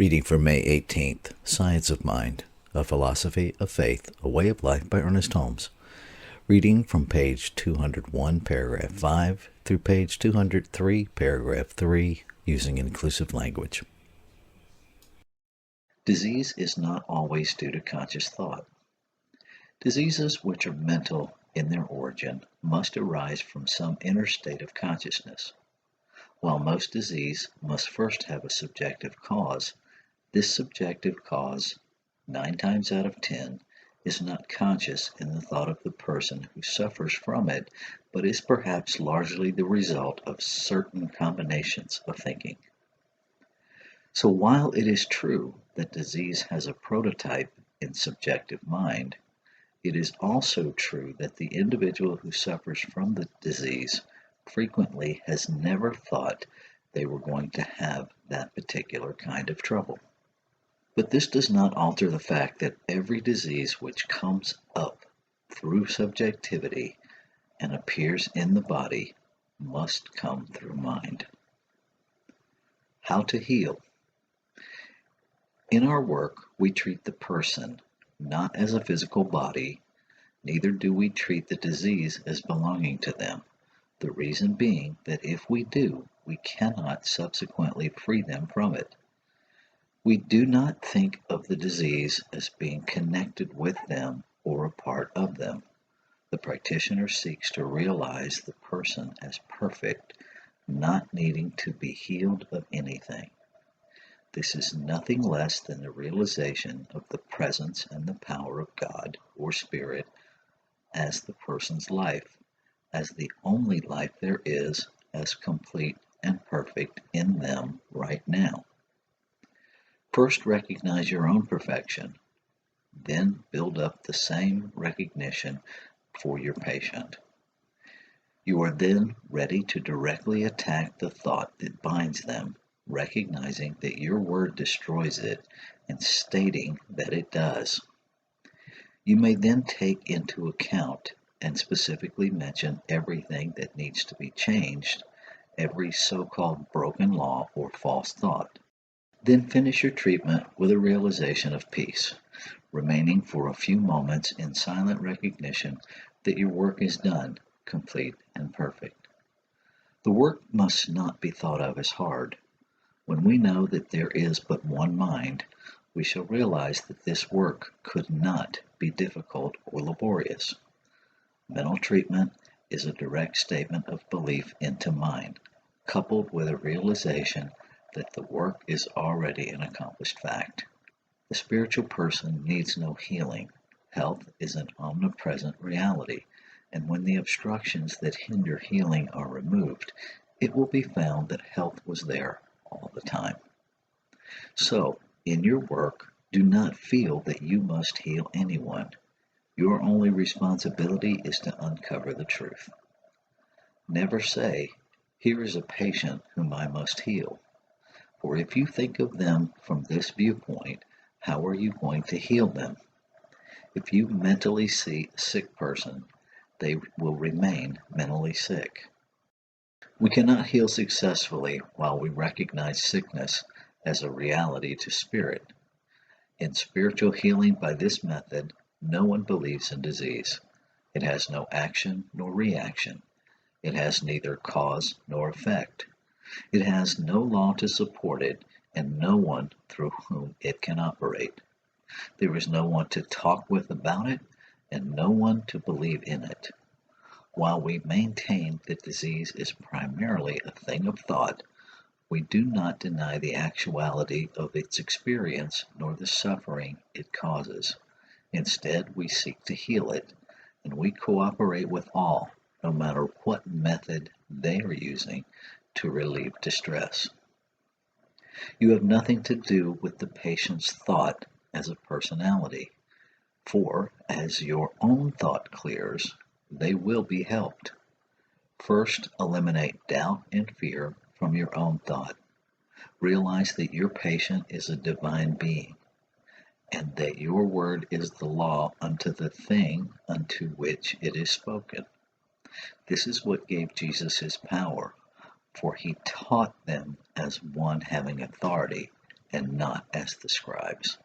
Reading for May 18th, Science of Mind, A Philosophy of Faith, A Way of Life by Ernest Holmes. Reading from page 201, paragraph 5, through page 203, paragraph 3, using inclusive language. Disease is not always due to conscious thought. Diseases which are mental in their origin must arise from some inner state of consciousness. While most disease must first have a subjective cause, this subjective cause, 9 times out of 10, is not conscious in the thought of the person who suffers from it, but is perhaps largely the result of certain combinations of thinking. So while it is true that disease has a prototype in subjective mind, it is also true that the individual who suffers from the disease frequently has never thought they were going to have that particular kind of trouble. But this does not alter the fact that every disease which comes up through subjectivity and appears in the body must come through mind. How to heal? In our work, we treat the person not as a physical body, neither do we treat the disease as belonging to them. The reason being that if we do, we cannot subsequently free them from it. We do not think of the disease as being connected with them or a part of them. The practitioner seeks to realize the person as perfect, not needing to be healed of anything. This is nothing less than the realization of the presence and the power of God or Spirit as the person's life, as the only life there is, as complete and perfect in them right now. First, recognize your own perfection, then build up the same recognition for your patient. You are then ready to directly attack the thought that binds them, recognizing that your word destroys it and stating that it does. You may then take into account and specifically mention everything that needs to be changed, every so-called broken law or false thought. Then finish your treatment with a realization of peace, remaining for a few moments in silent recognition that your work is done, complete, and perfect. The work must not be thought of as hard. When we know that there is but one mind, we shall realize that this work could not be difficult or laborious. Mental treatment is a direct statement of belief into mind, coupled with a realization that the work is already an accomplished fact. The spiritual person needs no healing. Health is an omnipresent reality, and when the obstructions that hinder healing are removed, it will be found that health was there all the time. So, in your work, do not feel that you must heal anyone. Your only responsibility is to uncover the truth. Never say, "Here is a patient whom I must heal." For if you think of them from this viewpoint, how are you going to heal them? If you mentally see a sick person, they will remain mentally sick. We cannot heal successfully while we recognize sickness as a reality to spirit. In spiritual healing by this method, no one believes in disease. It has no action nor reaction. It has neither cause nor effect. It has no law to support it, and no one through whom it can operate. There is no one to talk with about it, and no one to believe in it. While we maintain that disease is primarily a thing of thought, we do not deny the actuality of its experience nor the suffering it causes. Instead, we seek to heal it, and we cooperate with all, no matter what method they are using, to relieve distress. You have nothing to do with the patient's thought as a personality, for as your own thought clears, they will be helped. First, eliminate doubt and fear from your own thought. Realize that your patient is a divine being, and that your word is the law unto the thing unto which it is spoken. This is what gave Jesus his power, for he taught them as one having authority, and not as the scribes.